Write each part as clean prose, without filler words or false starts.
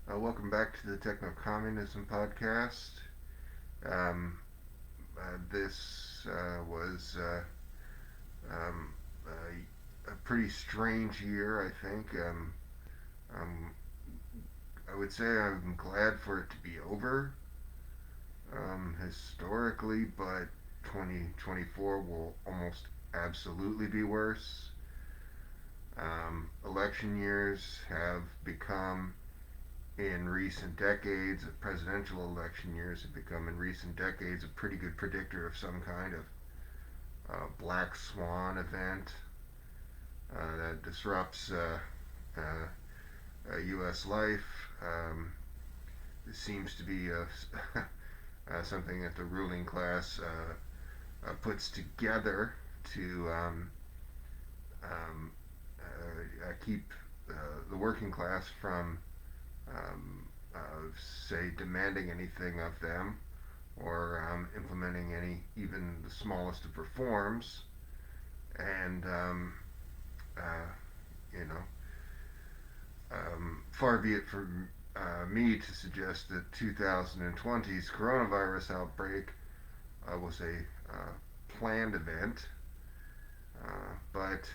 Welcome back to the TechnoCommunism podcast. Um, this was um, a pretty strange year, I think. Um, I would say I'm glad for it to be over historically, but 2024 will almost absolutely be worse. Election years have become in recent decades, presidential election years have become in recent decades a pretty good predictor of some kind of black swan event that disrupts U.S. life. This seems to be something that the ruling class puts together to um, keep the working class from say, demanding anything of them or implementing any, even the smallest of reforms. And, uh, you know, far be it from me to suggest that 2020's coronavirus outbreak was a planned event, but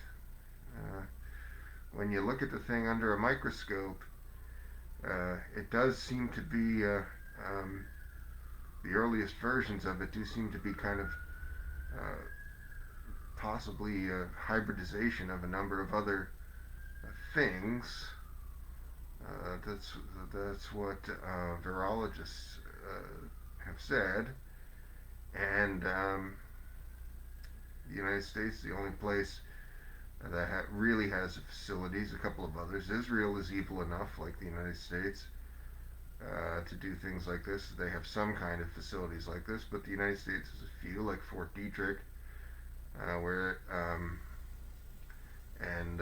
when you look at the thing under a microscope, it does seem to be the earliest versions of it do seem to be kind of uh, possibly a hybridization of a number of other things. That's what virologists have said, and the United States is the only place that really has facilities. A couple of others. Israel is evil enough, like the United States, to do things like this. They have some kind of facilities like this, but the United States has a few, like Fort Detrick, where and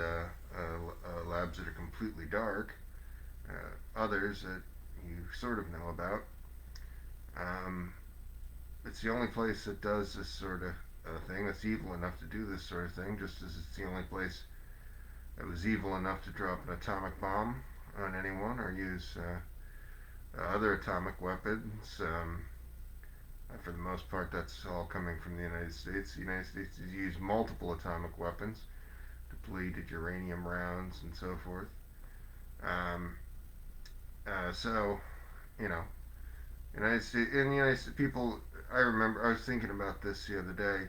labs that are completely dark. Others that you sort of know about. Um, it's the only place that does this sort of thing. That's evil enough to do this sort of thing. Just as it's the only place that was evil enough to drop an atomic bomb on anyone or use other atomic weapons. For the most part, that's all coming from the United States. The United States has used multiple atomic weapons, depleted uranium rounds, and so forth. Um, so, you know, in the United States, people. I remember I was thinking about this the other day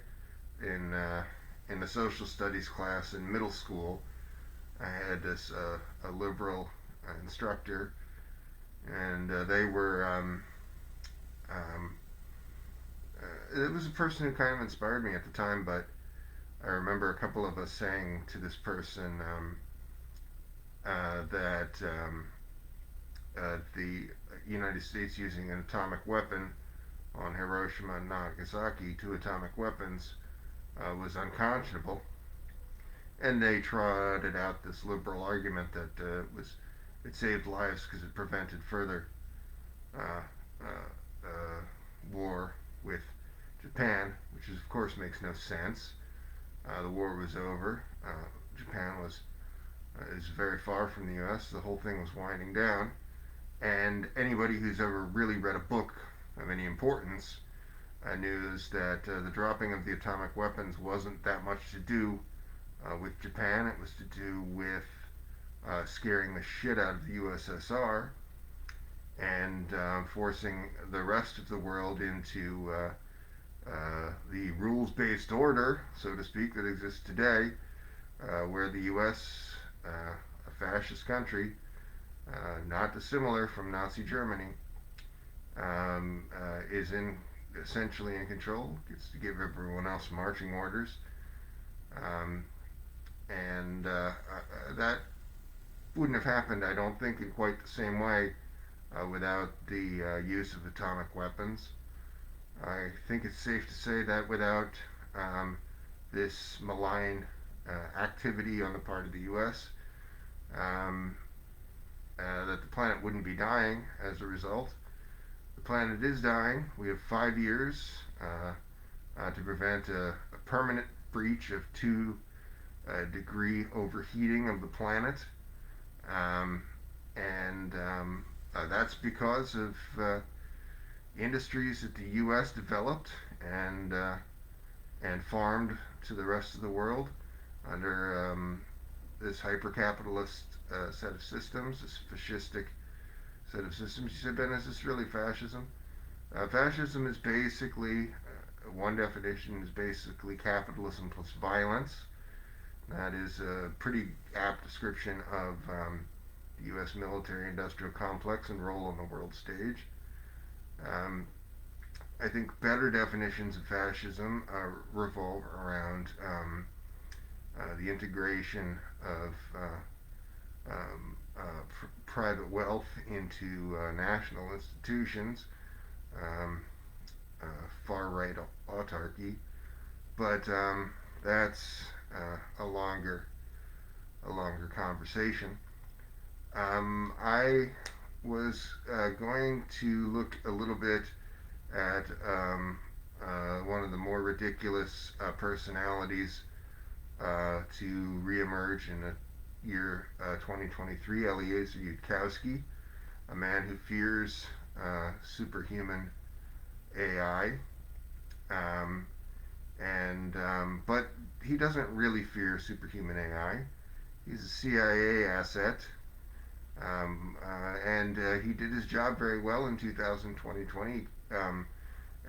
in the social studies class in middle school. I had this a liberal instructor, and they were um, it was a person who kind of inspired me at the time, but I remember a couple of us saying to this person that the United States using an atomic weapon on Hiroshima and Nagasaki, two atomic weapons, was unconscionable. And they trotted out this liberal argument that it saved lives because it prevented further uh, war with Japan, which of course makes no sense. The war was over. Japan was is very far from the U.S. The whole thing was winding down, and anybody who's ever really read a book of any importance knows that the dropping of the atomic weapons wasn't that much to do with Japan. It was to do with scaring the shit out of the USSR and forcing the rest of the world into the rules-based order, so to speak, that exists today, where the U.S., a fascist country, not dissimilar from Nazi Germany, is essentially in control, gets to give everyone else marching orders, um, and that wouldn't have happened, I don't think, in quite the same way without the use of atomic weapons. I think it's safe to say that without this malign activity on the part of the U.S., um, that the planet wouldn't be dying as a result. The planet is dying. We have 5 years to prevent a permanent breach of 2 degree overheating of the planet. And that's because of industries that the U.S. developed and and farmed to the rest of the world under this hyper-capitalist set of systems, this fascistic set of systems. You said, Ben, is this really fascism? Fascism is basically, one definition is basically capitalism plus violence. That is a pretty apt description of the U.S. military-industrial complex and role on the world stage. Um, I think better definitions of fascism revolve around the integration of private wealth into national institutions, um, far right autarky, but that's a longer conversation. I was going to look a little bit at one of the more ridiculous personalities to reemerge in the year 2023, Eliezer Yudkowsky, a man who fears superhuman AI, but he doesn't really fear superhuman AI. He's a CIA asset, and he did his job very well in 2020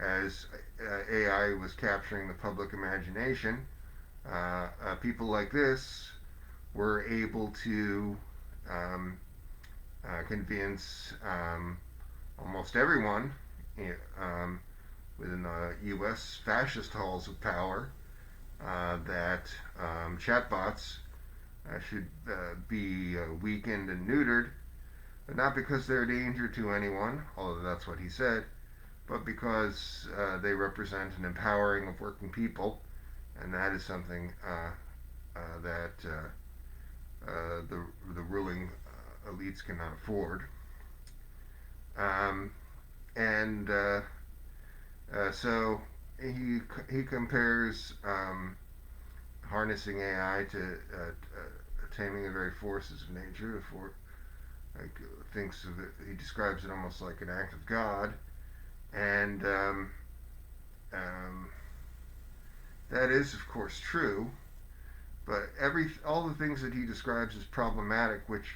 as AI was capturing the public imagination. People like this were able to convince almost everyone within the U.S. fascist halls of power that chatbots should be weakened and neutered, but not because they're a danger to anyone, although that's what he said, but because they represent an empowering of working people, and that is something that the ruling elites cannot afford. And So he compares harnessing AI to taming the very forces of nature. Like, thinks of it, he describes it almost like an act of God, and that is, of course, true. But all the things that he describes as problematic, which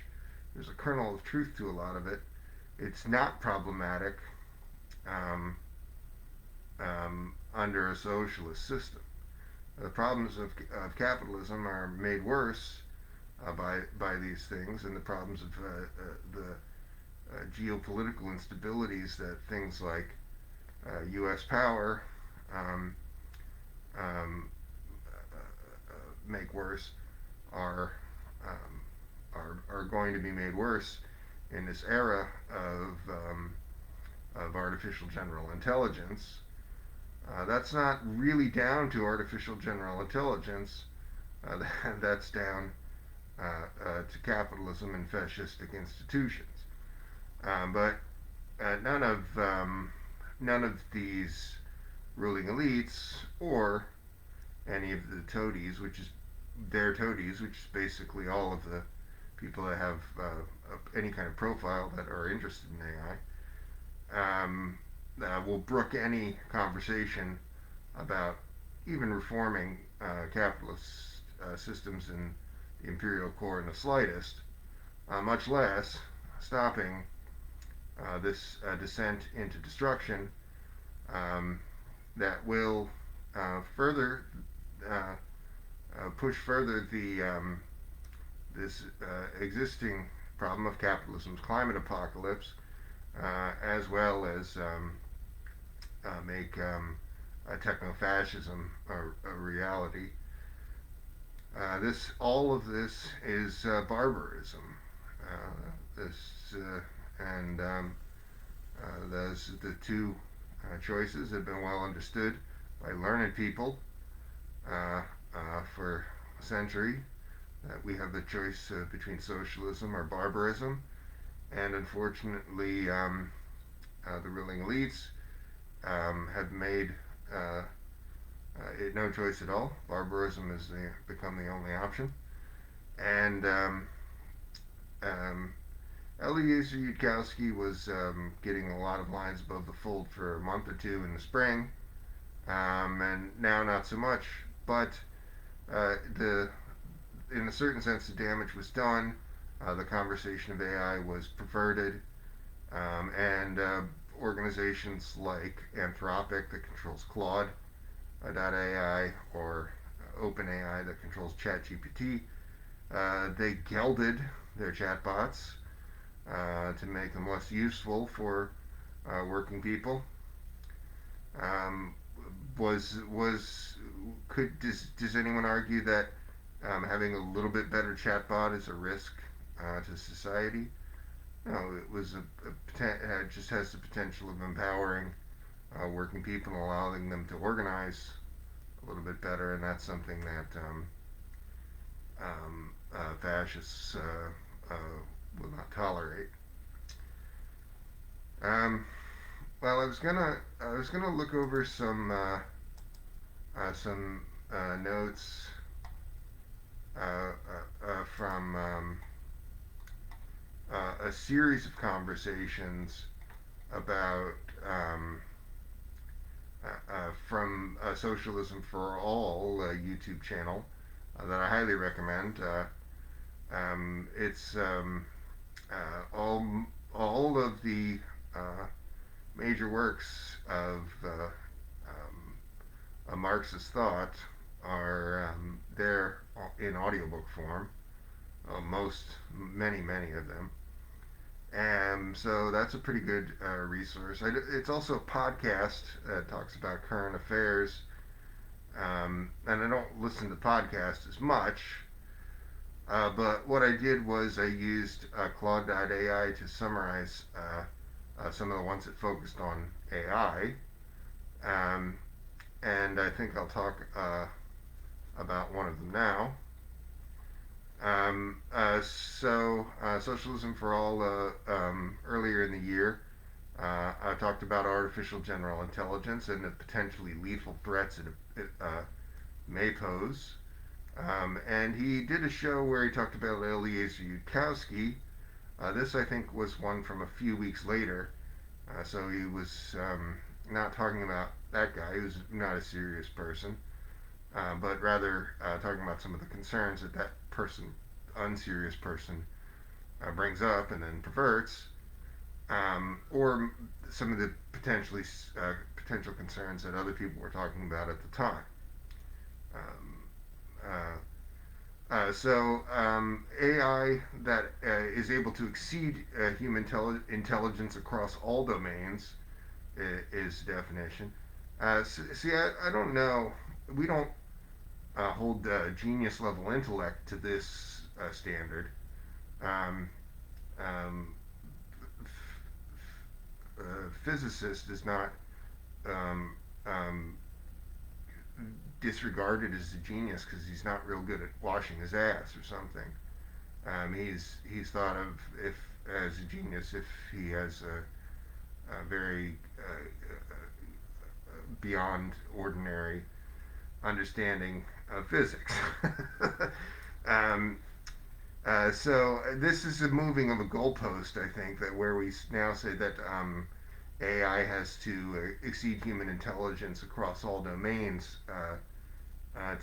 there's a kernel of truth to a lot of it, it's not problematic under a socialist system. The problems of capitalism are made worse by these things, and the problems of the geopolitical instabilities that things like U.S. power um, um, make worse are going to be made worse in this era of artificial general intelligence. That's not really down to artificial general intelligence. That's down to capitalism and fascistic institutions. But none of these ruling elites or any of the toadies, which is basically all of the people that have any kind of profile that are interested in AI, will brook any conversation about even reforming capitalist systems in the imperial core in the slightest, much less stopping this descent into destruction that will further push further this existing problem of capitalism's climate apocalypse, as well as make techno-fascism a reality. All of this is barbarism. This and Those the two choices have been well understood by learned people for a century. That we have the choice between socialism or barbarism, and unfortunately, the ruling elites have made it no choice at all. Barbarism has become the only option, and Eliezer Yudkowsky was getting a lot of lines above the fold for a month or two in the spring, and now not so much. But the in a certain sense, the damage was done. The conversation of AI was perverted, and organizations like Anthropic, that controls Claude AI, or OpenAI, that controls ChatGPT, they gelded their chatbots to make them less useful for working people. Um, was could does anyone argue that having a little bit better chatbot is a risk to society? No, it was it just has the potential of empowering working people and allowing them to organize a little bit better, and that's something that fascists will not tolerate. Um, well, I was gonna look over some notes from a series of conversations about from Socialism for All YouTube channel that I highly recommend. It's all of the major works of a Marxist thought are there in audiobook form. Many of them. And so that's a pretty good resource. It's also a podcast that talks about current affairs. And I don't listen to podcasts as much, but what I did was I used Claude.ai to summarize some of the ones that focused on AI. Um, and I think I'll talk about one of them now. Socialism for All, earlier in the year, I talked about artificial general intelligence and the potentially lethal threats it may pose. And he did a show where he talked about Eliezer Yudkowsky. This, I think, was one from a few weeks later. So he was not talking about that guy, who's not a serious person, but rather talking about some of the concerns that unserious person, brings up and then perverts, or some of the potential concerns that other people were talking about at the time. Um, AI that is able to exceed human intelligence across all domains is the definition. See, I don't know. We don't hold genius level intellect to this standard. Um, um, Physicist is not um, um, disregarded as a genius because he's not real good at washing his ass or something. He's thought of if as a genius if he has a very beyond ordinary understanding of physics. um, so this is a moving of a goalpost, I think, that where we now say that AI has to exceed human intelligence across all domains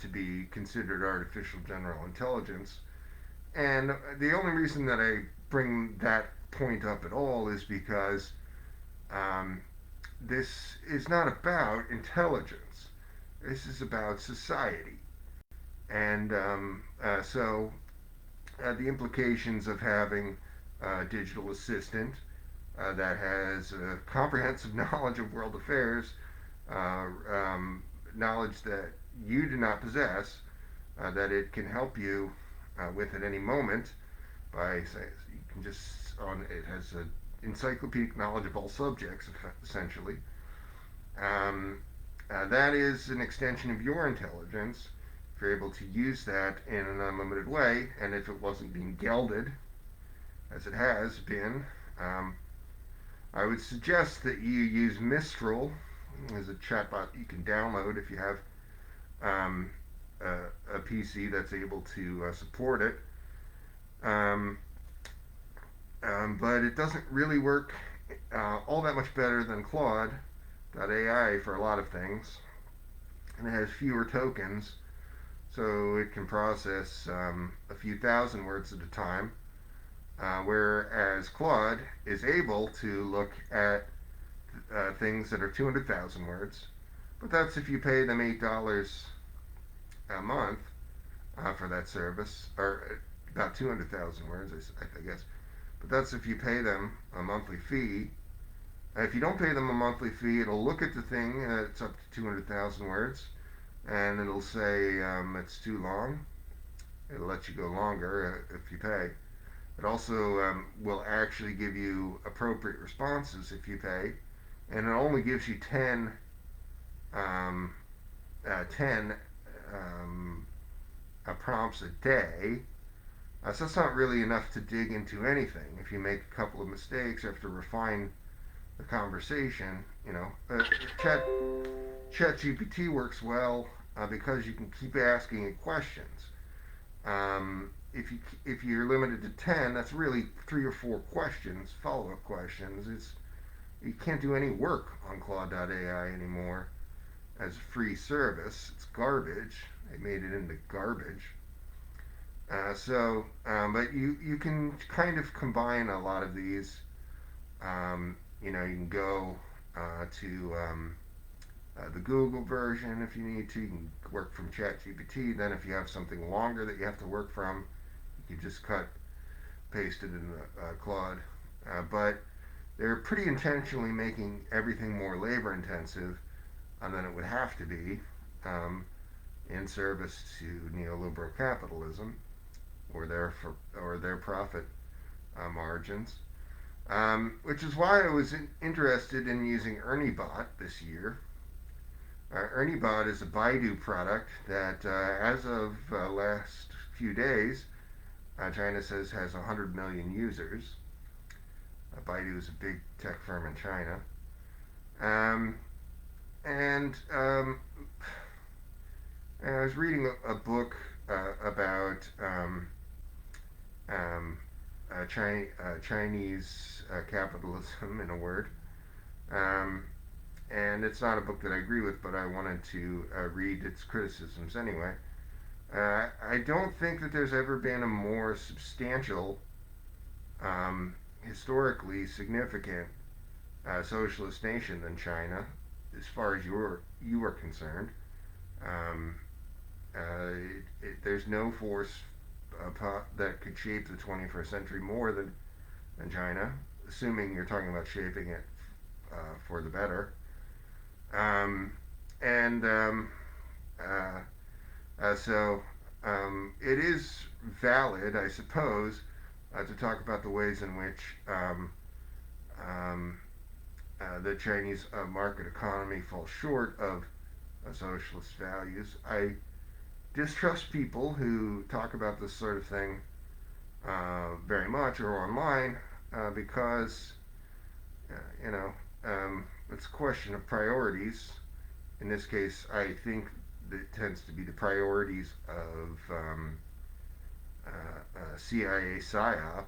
to be considered artificial general intelligence. And the only reason that I bring that point up at all is because um, this is not about intelligence. This is about society. And the implications of having a digital assistant that has a comprehensive knowledge of world affairs, knowledge that you do not possess, that it can help you with at any moment by say, you can just on it has an encyclopedic knowledge of all subjects essentially. That is an extension of your intelligence if you're able to use that in an unlimited way, and if it wasn't being gelded as it has been. I would suggest that you use Mistral as a chatbot you can download if you have um, a PC that's able to support it. Um, but it doesn't really work all that much better than Claude.ai for a lot of things, and it has fewer tokens, so it can process a few thousand words at a time, whereas Claude is able to look at things that are 200,000 words, but that's if you pay them $8 a month for that service, or about 200,000 words, I guess. But that's if you pay them a monthly fee. If you don't pay them a monthly fee, it'll look at the thing, it's up to 200,000 words, and it'll say it's too long. It'll let you go longer if you pay. It also will actually give you appropriate responses if you pay, and it only gives you 10 um, prompts a day. So that's not really enough to dig into anything. If you make a couple of mistakes, you have to refine the conversation. Chat GPT works well because you can keep asking it questions. If you're limited to 10, that's really 3 or 4 questions, follow-up questions. You can't do any work on Claude.ai anymore as a free service. It's garbage. They made it into garbage. But you can kind of combine a lot of these. You can go to the Google version if you need to. You can work from ChatGPT. Then, if you have something longer that you have to work from, you can just paste it in the Claude. But they're pretty intentionally making everything more labor intensive than it would have to be in service to neoliberal capitalism or their profit margins. Which is why I was interested in using ErnieBot this year. ErnieBot is a Baidu product that, as of last few days, China says has 100 million users. Baidu is a big tech firm in China. And I was reading a book about Chinese capitalism, in a word. And it's not a book that I agree with, but I wanted to read its criticisms anyway. I don't think that there's ever been a more substantial, historically significant socialist nation than China, as far as you are concerned. Um, there's no force that could shape the 21st century more than China, assuming you're talking about shaping it for the better. Um, and so it is valid, I suppose, to talk about the ways in which um, the Chinese market economy falls short of socialist values. I distrust people who talk about this sort of thing very much or online because, you know, it's a question of priorities. In this case, I think it tends to be the priorities of CIA PSYOP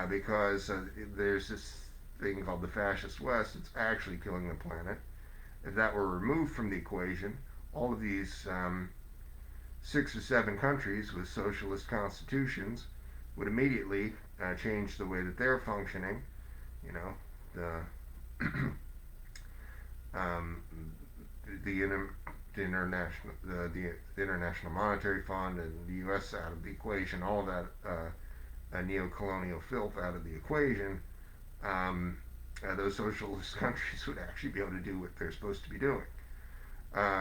because there's this thing called the fascist West. It's actually killing the planet. If that were removed from the equation, all of these 6 or 7 countries with socialist constitutions would immediately change the way that they're functioning. You know, um, the, inter, the International Monetary Fund and the U.S. out of the equation, all that neo-colonial filth out of the equation. Those socialist countries would actually be able to do what they're supposed to be doing.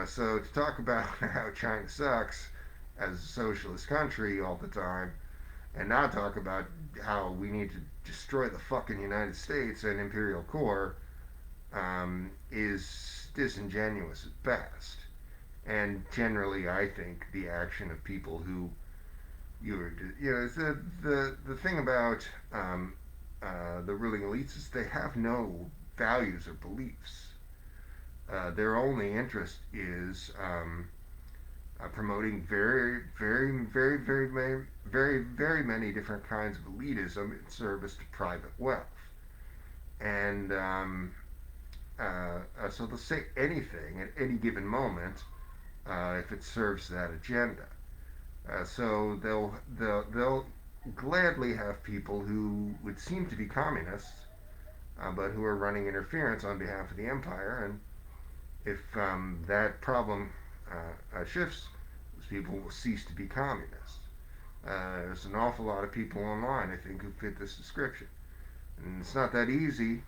So to talk about how China sucks as a socialist country all the time, and not talk about how we need to destroy the fucking United States and imperial core, is disingenuous at best. And generally, I think the action of people who the thing about the ruling elites is they have no values or beliefs. Their only interest is promoting very many different kinds of elitism in service to private wealth. And so they'll say anything at any given moment if it serves that agenda. So they'll gladly have people who would seem to be communists, but who are running interference on behalf of the empire. And if that problem shifts, those people will cease to be communists. There's an awful lot of people online, I think, who fit this description. And it's not that easy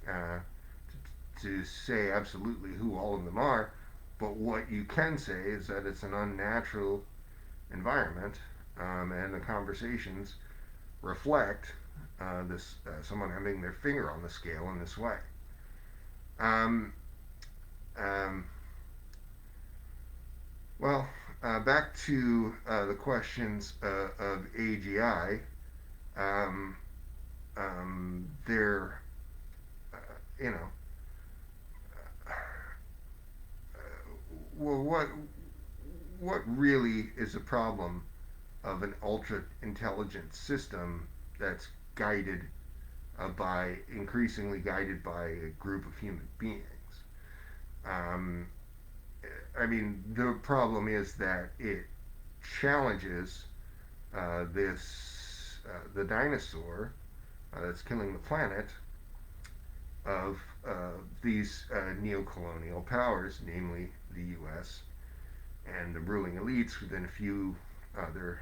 to say absolutely who all of them are, but what you can say is that it's an unnatural environment, and the conversations reflect this someone having their finger on the scale in this way. Um, um, well, back to the questions of AGI. Um, they're, you know, well, what really is a problem of an ultra intelligent system that's guided increasingly guided by a group of human beings? Um, I mean, the problem is that it challenges the dinosaur that's killing the planet of these neo-colonial powers, namely the U.S. and the ruling elites within a few other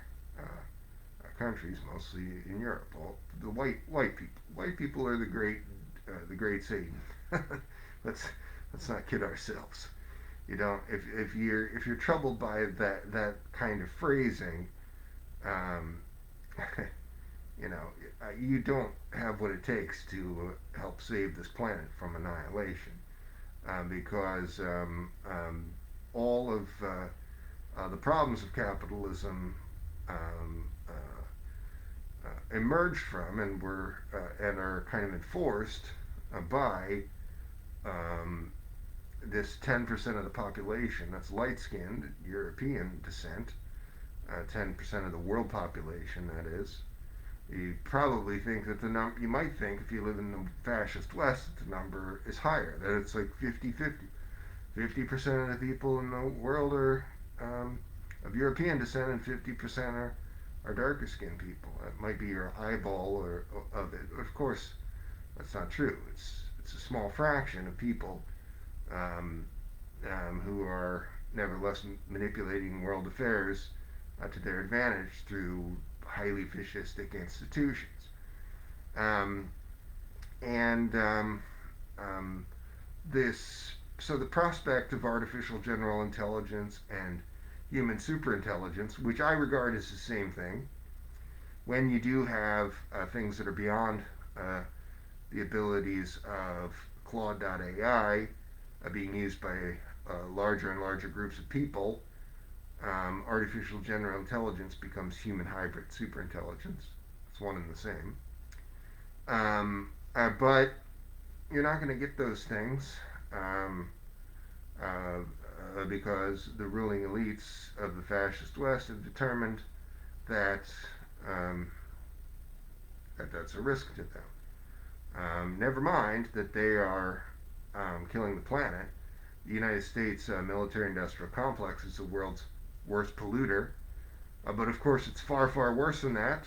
countries, mostly in Europe. All the white people. White people are the great Satan. let's let's not kid ourselves. You know, if you're troubled by that kind of phrasing, um, you know, you don't have what it takes to help save this planet from annihilation, because all of the problems of capitalism um, emerged from and are kind of enforced by um, this 10% of the population that's light-skinned, European descent, 10% of the world population, that is. You probably think that you might think if you live in the fascist West that the number is higher, that it's like 50-50. 50% of the people in the world are of European descent, and 50% are darker skinned people. That might be your eyeball of it. Of course, that's not true. It's a small fraction of people um, who are nevertheless manipulating world affairs to their advantage through highly fascistic institutions. Um, and this so the prospect of artificial general intelligence and human superintelligence, which I regard as the same thing, when you do have things that are beyond the abilities of Claude.ai being used by larger and larger groups of people, artificial general intelligence becomes human hybrid superintelligence. It's one and the same. But you're not going to get those things um, because the ruling elites of the fascist West have determined that that's a risk to them. Never mind that they are killing the planet. The United States military-industrial complex is the world's worst polluter, but of course it's far, far worse than that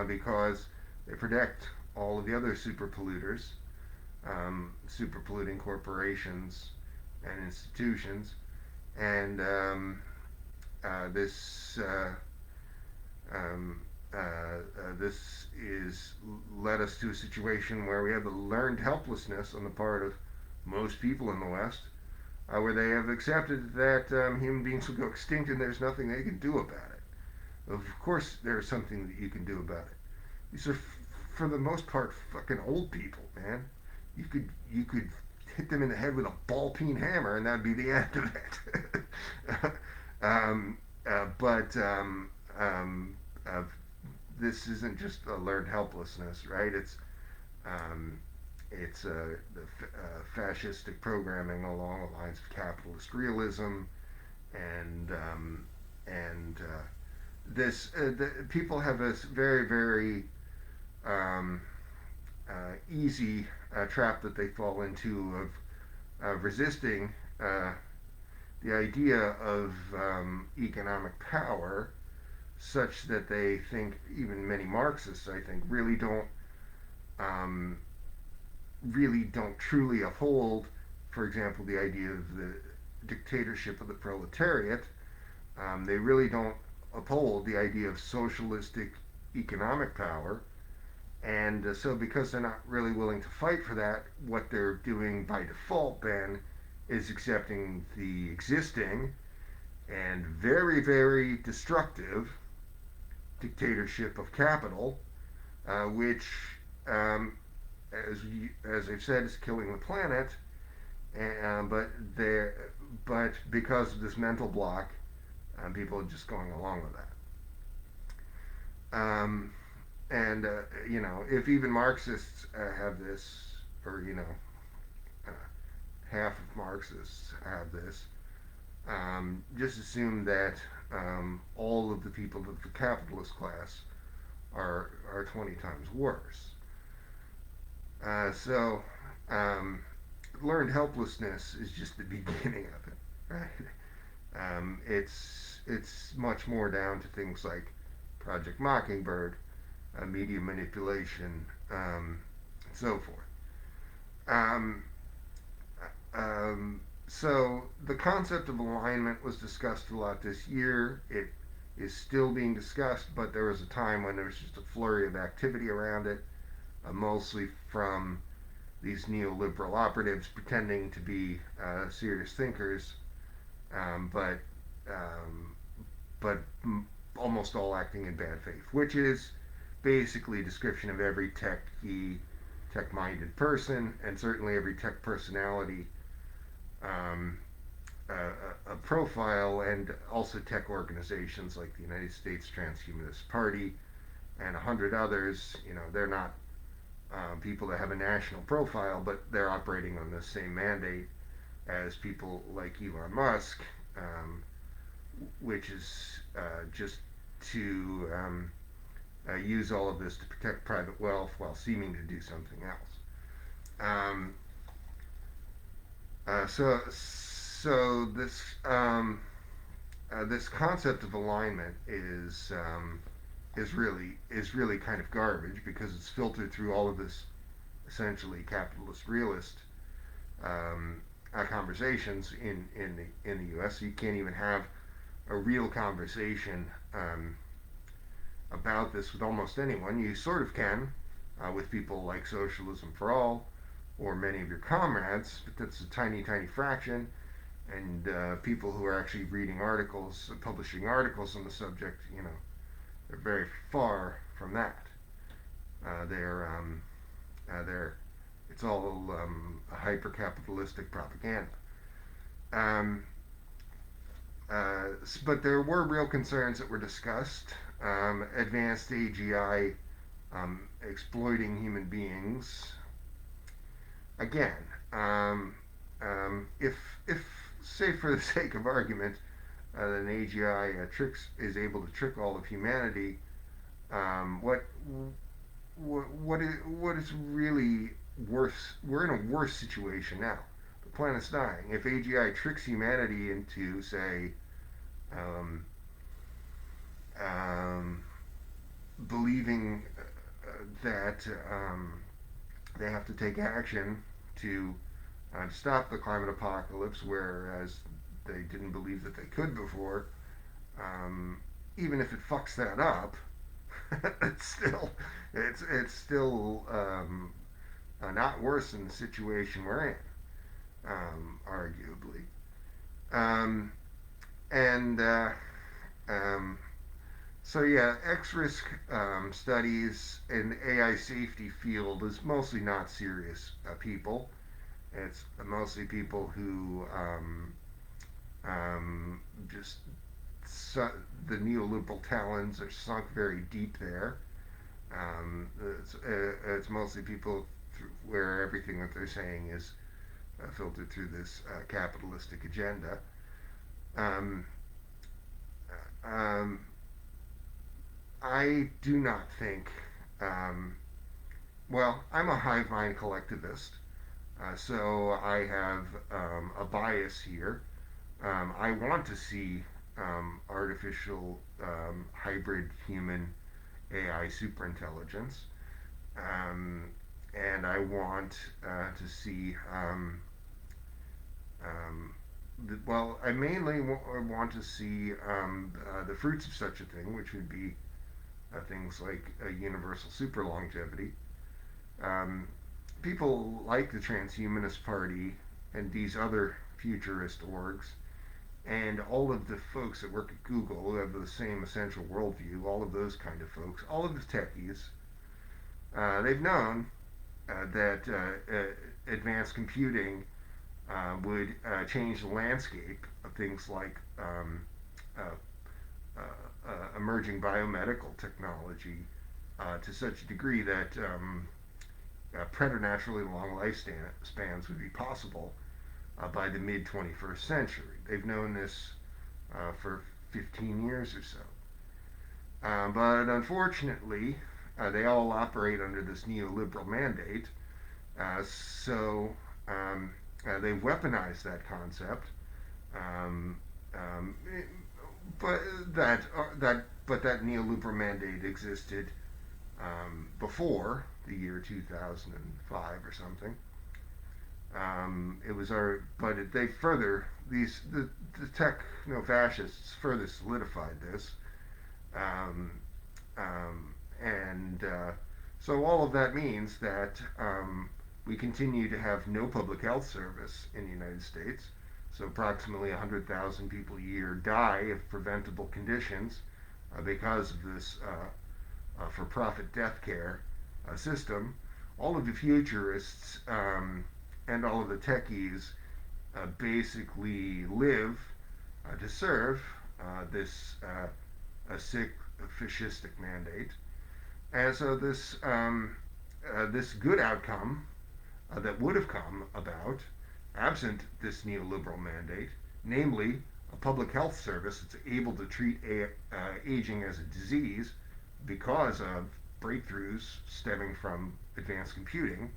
because they protect all of the other super polluters, super polluting corporations and institutions, and um, this is led us to a situation where we have a learned helplessness on the part of most people in the West, where they have accepted that human beings will go extinct and there's nothing they can do about it. Of course, there's something that you can do about it. These are, for the most part, fucking old people, man. You could hit them in the head with a ball peen hammer and that'd be the end of it. But this isn't just a learned helplessness, right? It's the fascistic programming along the lines of capitalist realism and this people have this very very um, easy trap that they fall into of resisting the idea of economic power, such that they think, even many Marxists, I think, um, really don't truly uphold, for example, the idea of the dictatorship of the proletariat. They really don't uphold the idea of socialistic economic power. And so, because they're not really willing to fight for that, what they're doing by default then is accepting the existing and very, very destructive dictatorship of capital, which, um, as I've said, is killing the planet. But but because of this mental block, people are just going along with that. And if even Marxists have this, or uh, half of Marxists have this, just assume that all of the people of the capitalist class are 20 times worse. So learned helplessness is just the beginning of it, right? It's much more down to things like Project Mockingbird, media manipulation, and so forth. Um, so the concept of alignment was discussed a lot this year. It is still being discussed, but there was a time when there was just a flurry of activity around it, mostly from these neoliberal operatives pretending to be serious thinkers, um, but um, but almost all acting in bad faith, which is basically a description of every tech-minded person, and certainly every tech personality, um, a profile, and also tech organizations like the United States Transhumanist Party and 100 others. They're not people that have a national profile, but they're operating on the same mandate as people like Elon Musk, which is just to use all of this to protect private wealth while seeming to do something else. Um, so this concept of alignment is really kind of garbage, because it's filtered through all of this essentially capitalist realist conversations in the U.S. So you can't even have a real conversation about this with almost anyone. You sort of can with people like Socialism for All or many of your comrades, but that's a tiny, tiny fraction. And people who are actually reading articles, publishing articles on the subject, they're very far from that. They're it's all hyper capitalistic propaganda. Um, but there were real concerns that were discussed. Advanced AGI exploiting human beings. Again, um, if say for the sake of argument, that an AGI is able to trick all of humanity, what is really worse? We're in a worse situation now. The planet's dying. If AGI tricks humanity into, say, um, um, believing that they have to take action to stop the climate apocalypse, whereas they didn't believe that they could before. Um, Even if it fucks that up, it's still not worse than the situation we're in, arguably. Um, and um, So yeah, X-risk studies in the AI safety field is mostly not serious people. It's mostly people who just the neoliberal talons are sunk very deep there. It's mostly people where everything that they're saying is filtered through this capitalistic agenda. Um, um, I do not think. Um, well, I'm a hive mind collectivist, so I have a bias here. I want to see artificial hybrid human AI superintelligence, um, and I want to see. Um, well, I mainly want to see the fruits of such a thing, which would be things like a universal super longevity. Um, People like the Transhumanist Party and these other futurist orgs, and all of the folks that work at Google who have the same essential worldview, all of those kind of folks, all of the techies, they've known that advanced computing would change the landscape of things like uh, emerging biomedical technology to such a degree that preternaturally long lifespans would be possible by the mid 21st century. They've known this for 15 years or so. But unfortunately, they all operate under this neoliberal mandate. So they've weaponized that concept. Um, um, but that neoliberal mandate existed before the year 2005 or something. It was our, but it, they further these the techno fascists further solidified this, um, and so all of that means that we continue to have no public health service in the United States. So approximately 100,000 people a year die of preventable conditions because of this for-profit death care system. All of the futurists and all of the techies basically live to serve this a sick fascistic mandate. And so this good outcome that would have come about absent this neoliberal mandate, namely a public health service that's able to treat aging as a disease because of breakthroughs stemming from advanced computing,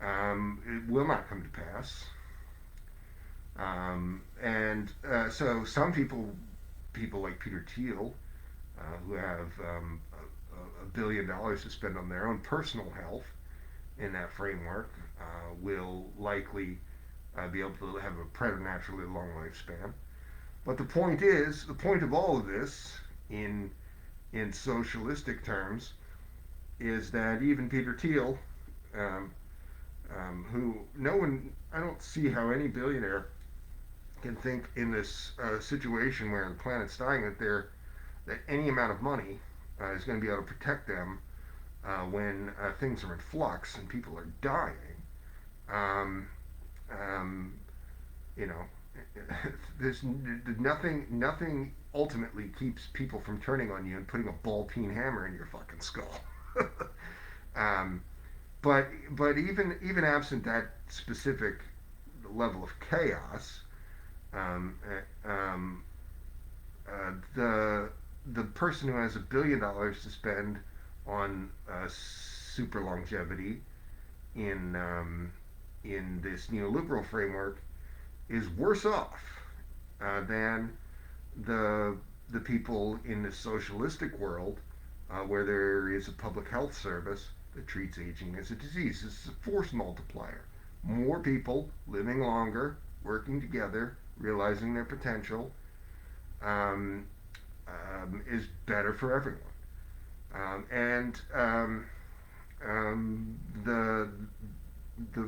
it will not come to pass. And so some people like Peter Thiel, who have $1 billion to spend on their own personal health in that framework, will likely be able to have a preternaturally long lifespan. But the point of all of this in socialistic terms is that even Peter Thiel, um, who no one, I don't see how any billionaire can think in this situation where the planet's dying that any amount of money is going to be able to protect them when things are in flux and people are dying. Um, um, you know, there's nothing ultimately keeps people from turning on you and putting a ball peen hammer in your fucking skull. um, but even absent that specific level of chaos, um, um, the person who has $1 billion to spend on super longevity in this neoliberal framework is worse off than the people in the socialistic world where there is a public health service that treats aging as a disease. This is a force multiplier. More people living longer, working together, realizing their potential, um, is better for everyone. And the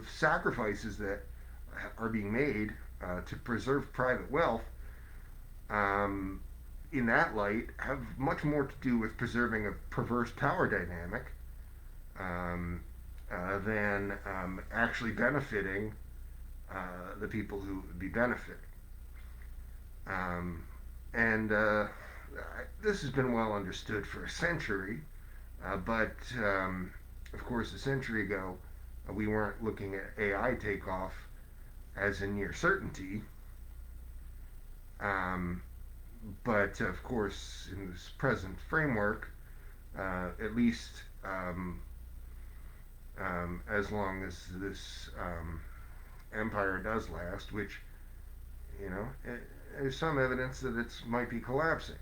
sacrifices that are being made to preserve private wealth, um, in that light, have much more to do with preserving a perverse power dynamic um, than actually benefiting the people who would be benefiting. Um, and this has been well understood for a century, but of course, a century ago, we weren't looking at AI takeoff as a near certainty. Um, but of course, in this present framework, at least as long as this empire does last, which there's some evidence that it might be collapsing,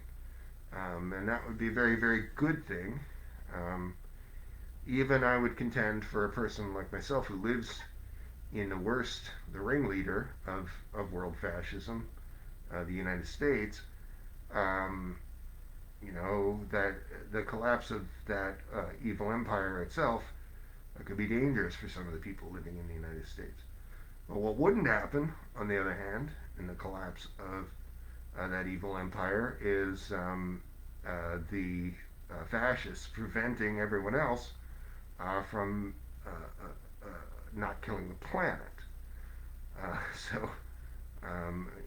and that would be a very, very good thing. Um, Even I would contend for a person like myself who lives in the ringleader of world fascism, the United States, um, that the collapse of that evil empire itself could be dangerous for some of the people living in the United States. Well, what wouldn't happen, on the other hand, in the collapse of that evil empire is the fascists preventing everyone else from not killing the planet. Uh, so,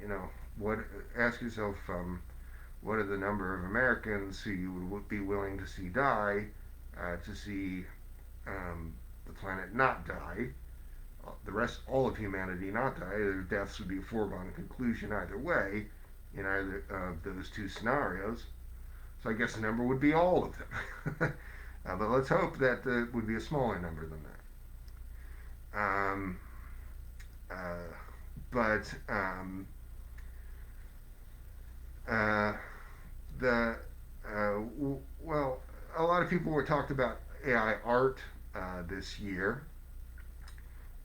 you know, what? Ask yourself, what are the number of Americans who you would be willing to see die to see the planet not die? The rest, all of humanity not die. Their deaths would be a foregone conclusion either way in either of those two scenarios. So I guess the number would be all of them. But let's hope that it would be a smaller number than that. Uh, but uh, the well, a lot of people were talked about AI art this year,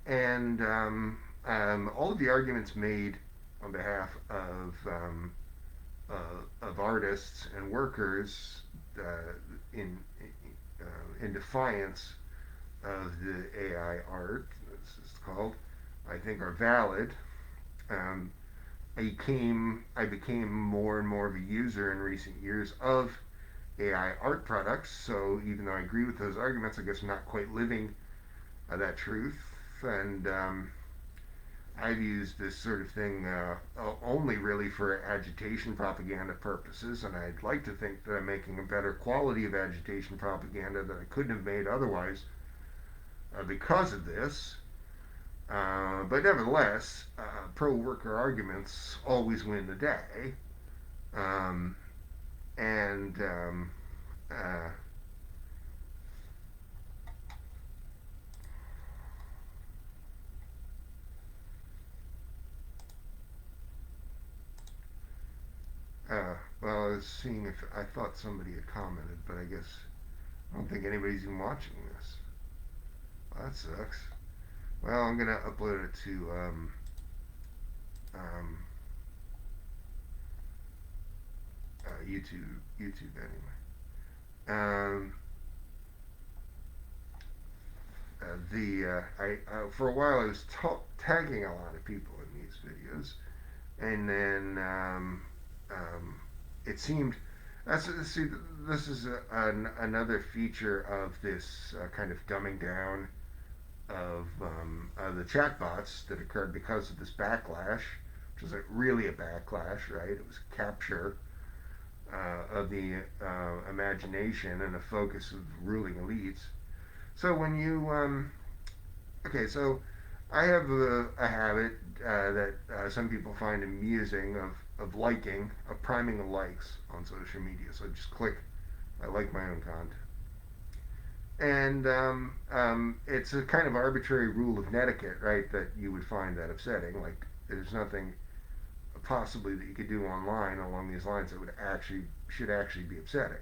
and all of the arguments made on behalf of artists and workers in in defiance of the AI art, this is called, I think are valid. Um, I became more and more of a user in recent years of AI art products. So even though I agree with those arguments, I guess I'm not quite living that truth. And I've used this sort of thing only really for agitation propaganda purposes, and I'd like to think that I'm making a better quality of agitation propaganda that I couldn't have made otherwise because of this. But nevertheless, pro worker arguments always win the day. Um, and uh, well, I was seeing if I thought somebody had commented, but I guess I don't think anybody's even watching this. Well, that sucks. Well, I'm gonna upload it to um, YouTube. YouTube anyway. Um, the I For a while I was tagging a lot of people in these videos, and then it seemed that's see this is another feature of this kind of dumbing down of the chatbots that occurred because of this backlash, which was really a backlash, right? It was a capture of the imagination and a focus of ruling elites. So when you okay, so I have a habit that some people find amusing of liking, of priming the likes on social media. So I just click, I like my own content. And it's a kind of arbitrary rule of etiquette, right, that you would find that upsetting. Like, there's nothing possibly that you could do online along these lines that should actually be upsetting.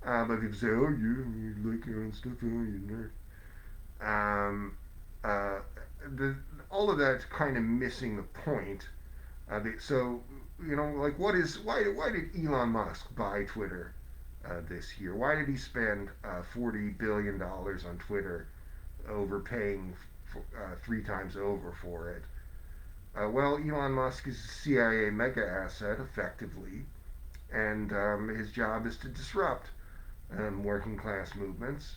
But people say, "Oh, you like your own stuff, oh, you nerd." Uh, the All of that's kind of missing the point. So like, why did Elon Musk buy Twitter this year? Why did he spend $40 billion on Twitter, overpaying three times over for it? Well, Elon Musk is a CIA mega asset, effectively, and his job is to disrupt working class movements.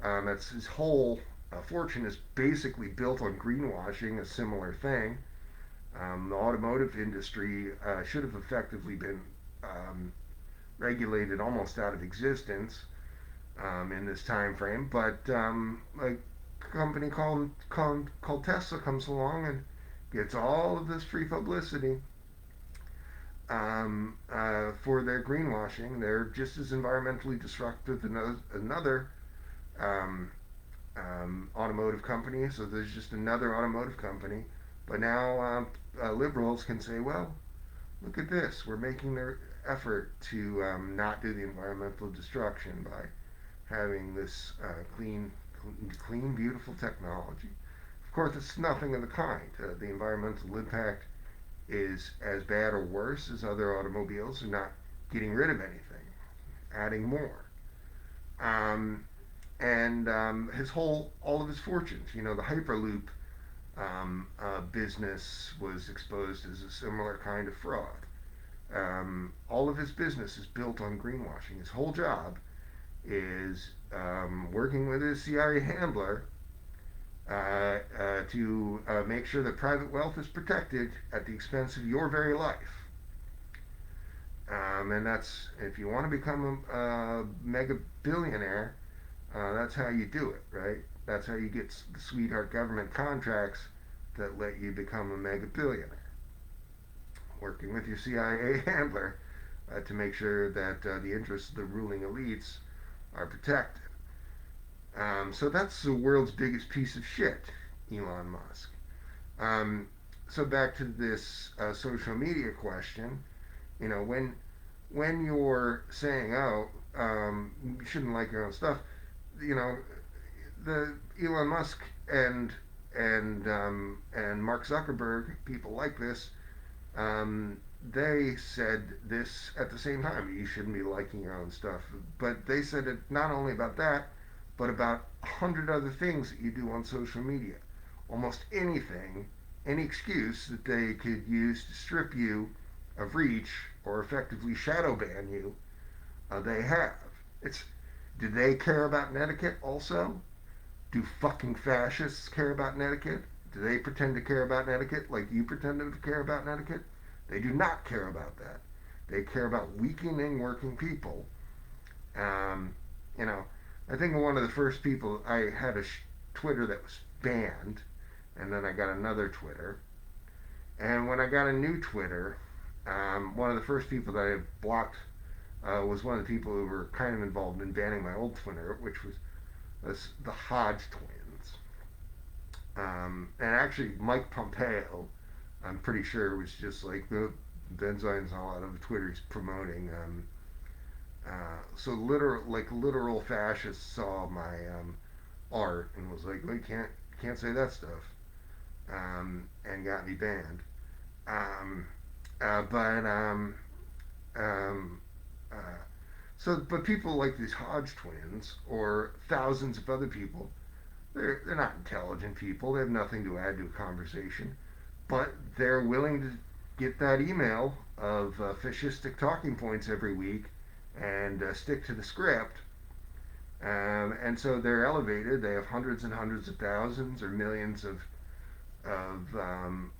That's his whole fortune is basically built on greenwashing, a similar thing. The automotive industry should have effectively been regulated almost out of existence in this time frame, but a company called Tesla comes along and gets all of this free publicity, for their greenwashing. They're just as environmentally destructive as another um, automotive company. So there's just another automotive company. But now liberals can say, well, look at this. We're making their effort to not do the environmental destruction by having this clean, beautiful technology. Of course, it's nothing of the kind. The environmental impact is as bad or worse as other automobiles. They're not getting rid of anything, adding more. Um, and all of his fortunes, the Hyperloop business was exposed as a similar kind of fraud. All of his business is built on greenwashing. His whole job is working with his CIA handler to make sure that private wealth is protected at the expense of your very life. And that's, if you want to become a mega billionaire, that's how you do it, right? That's how you get the sweetheart government contracts that let you become a mega billionaire. Working with your CIA handler to make sure that the interests of the ruling elites are protected. So that's the world's biggest piece of shit, Elon Musk. Um, so back to this social media question. You know, when you're saying, "Oh, you shouldn't like your own stuff," you know, the Elon Musk and Mark Zuckerberg, people like this, they said this at the same time. You shouldn't be liking your own stuff, but they said it not only about that, but about 100 other things that you do on social media. Almost anything, any excuse that they could use to strip you of reach or effectively shadow ban you, they have. It's Do they care about etiquette also? Do fucking fascists care about etiquette? Do they pretend to care about etiquette like you pretend to care about etiquette? They do not care about that. They care about weakening working people. Um, you know, I think one of the first people I had a Twitter that was banned, and then I got another Twitter. And when I got a new Twitter, one of the first people that I blocked was one of the people who were kind of involved in banning my old Twitter, which was the Hodge twins. And actually, Mike Pompeo, I'm pretty sure, was just like the Benzine's all out of Twitter's promoting. So literal fascists saw my art and was like, "Well, you can't say that stuff," and got me banned. Um, but uh, but people like these Hodge twins or thousands of other people, they're not intelligent people. They have nothing to add to a conversation, but they're willing to get that email of fascistic talking points every week and stick to the script. And so they're elevated. They have hundreds and hundreds of thousands or millions of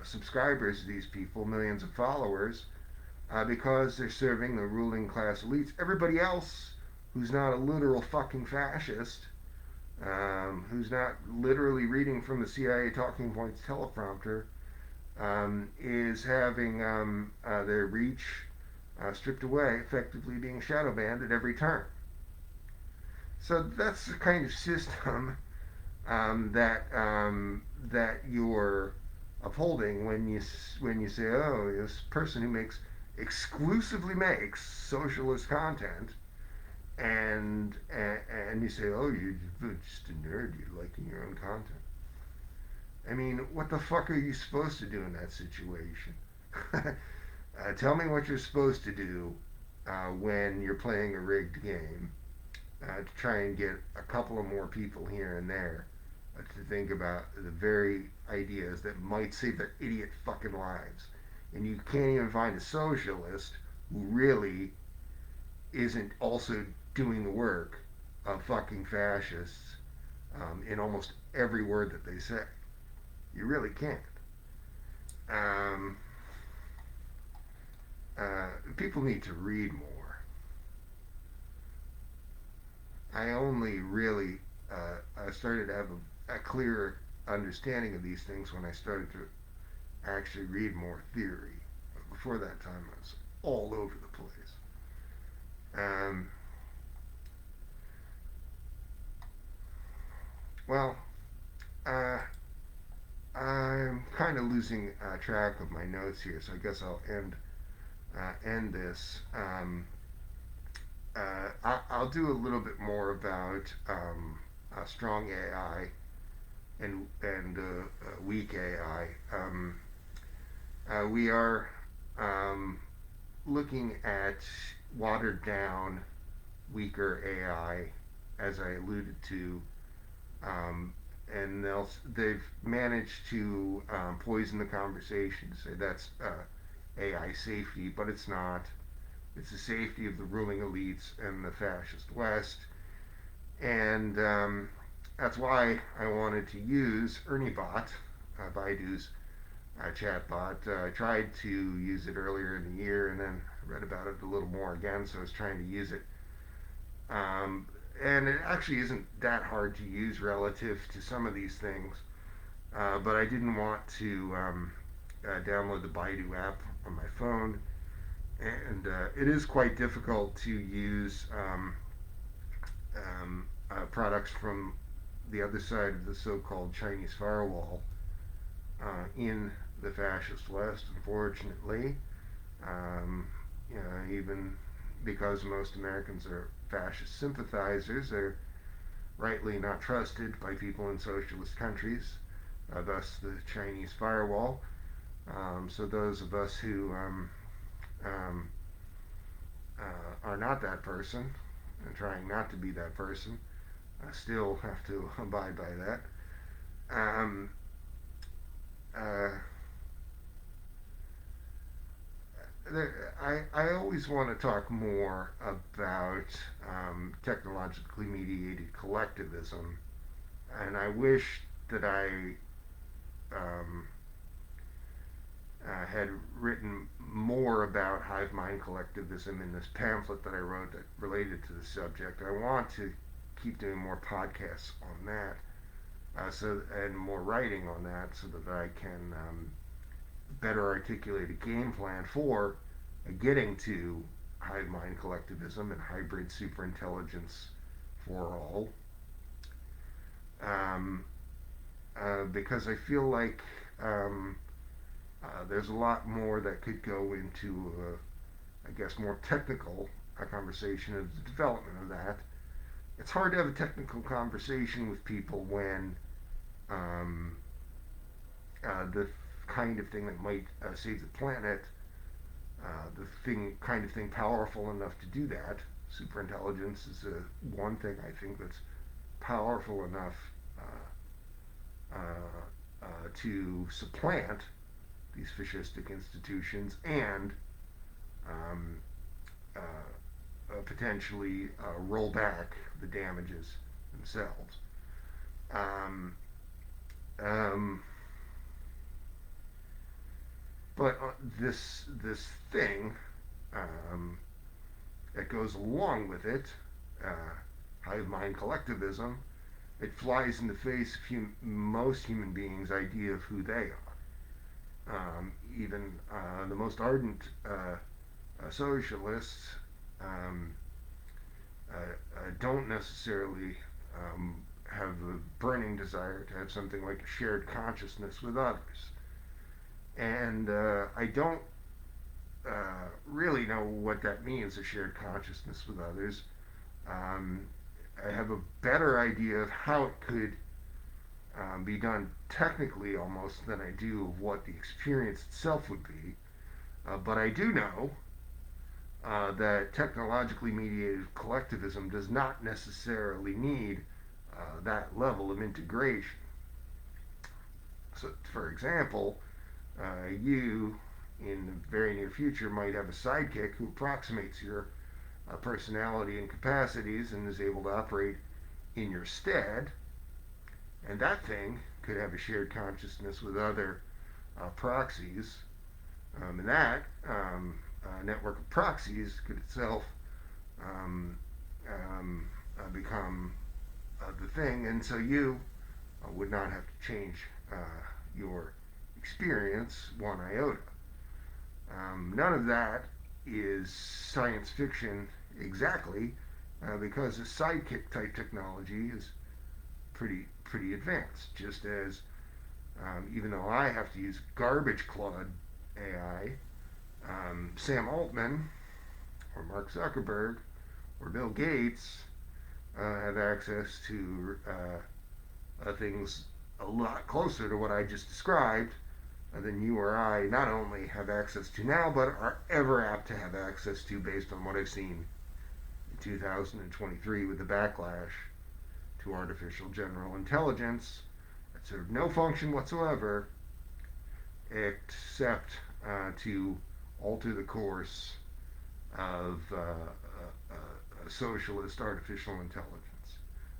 subscribers. These people, millions of followers, because they're serving the ruling class elites. Everybody else who's not a literal fucking fascist, who's not literally reading from the CIA talking points teleprompter, is having their reach stripped away, effectively being shadow banned at every turn. So that's the kind of system that you're upholding when you say, "Oh, this person who exclusively makes socialist content," and you say, "Oh, you're just a nerd. You're liking your own content." I mean, what the fuck are you supposed to do in that situation? Tell me what you're supposed to do when you're playing a rigged game to try and get a couple of more people here and there to think about the very ideas that might save their idiot fucking lives. And you can't even find a socialist who really isn't also doing the work of fucking fascists in almost every word that they say. You really can't. Um, People need to read more. I only really I started to have a clearer understanding of these things when I started to actually read more theory. Before that time, I was all over the place. Um, well, uh, I'm kind of losing track of my notes here, so I guess I'll end this. I'll do a little bit more about strong AI and weak AI. We are um, looking at watered down, weaker AI, as I alluded to, um, and they've managed to poison the conversation to say that's AI safety, but it's not. It's the safety of the ruling elites and the fascist West, and that's why I wanted to use ErnieBot, Baidu's chatbot. I tried to use it earlier in the year, and then read about it a little more again, so I was trying to use it. And it actually isn't that hard to use relative to some of these things, but I didn't want to download the Baidu app on my phone, and it is quite difficult to use products from the other side of the so-called Chinese firewall in the fascist West, unfortunately. Even because most Americans are fascist sympathizers, they're rightly not trusted by people in socialist countries, thus the Chinese firewall. So those of us who um, are not that person and trying not to be that person still have to abide by that. Um, uh, I always want to talk more about technologically mediated collectivism, and I wish that I um, had written more about hive mind collectivism in this pamphlet that I wrote that related to the subject. I want to keep doing more podcasts on that, and more writing on that, so that I can better articulate a game plan for getting to hive mind collectivism and hybrid superintelligence for all. Um, because I feel like there's a lot more that could go into, I guess, more technical conversation of the development of that. It's hard to have a technical conversation with people when um, the kind of thing that might save the planet, kind of thing powerful enough to do that. Superintelligence is one thing I think that's powerful enough to supplant these fascistic institutions and um, potentially roll back the damages themselves. Um, um, but this thing um, that goes along with it, uh, hive mind collectivism, it flies in the face of most human beings' idea of who they are. Even the most ardent socialists um, don't necessarily have a burning desire to have something like a shared consciousness with others. And I don't really know what that means, a shared consciousness with others. Um, I have a better idea of how it could be done technically almost than I do of what the experience itself would be. But I do know that technologically mediated collectivism does not necessarily need that level of integration. So, for example, you in the very near future might have a sidekick who approximates your personality and capacities and is able to operate in your stead, and that thing could have a shared consciousness with other proxies, and that network of proxies could itself um, become the thing, and so you would not have to change your experience one iota. None of that is science fiction exactly, because a sidekick type technology is pretty advanced. Just as even though I have to use garbage clod AI, Sam Altman or Mark Zuckerberg or Bill Gates have access to things a lot closer to what I just described than you or I not only have access to now, but are ever apt to have access to based on what I've seen in 2023 with the backlash to artificial general intelligence that served no function whatsoever except to alter the course of socialist artificial intelligence.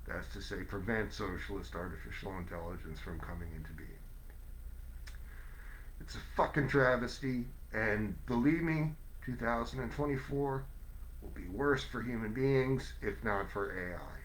That's to say, prevent socialist artificial intelligence from coming into being. It's a fucking travesty, and believe me, 2024 will be worse for human beings, if not for AI.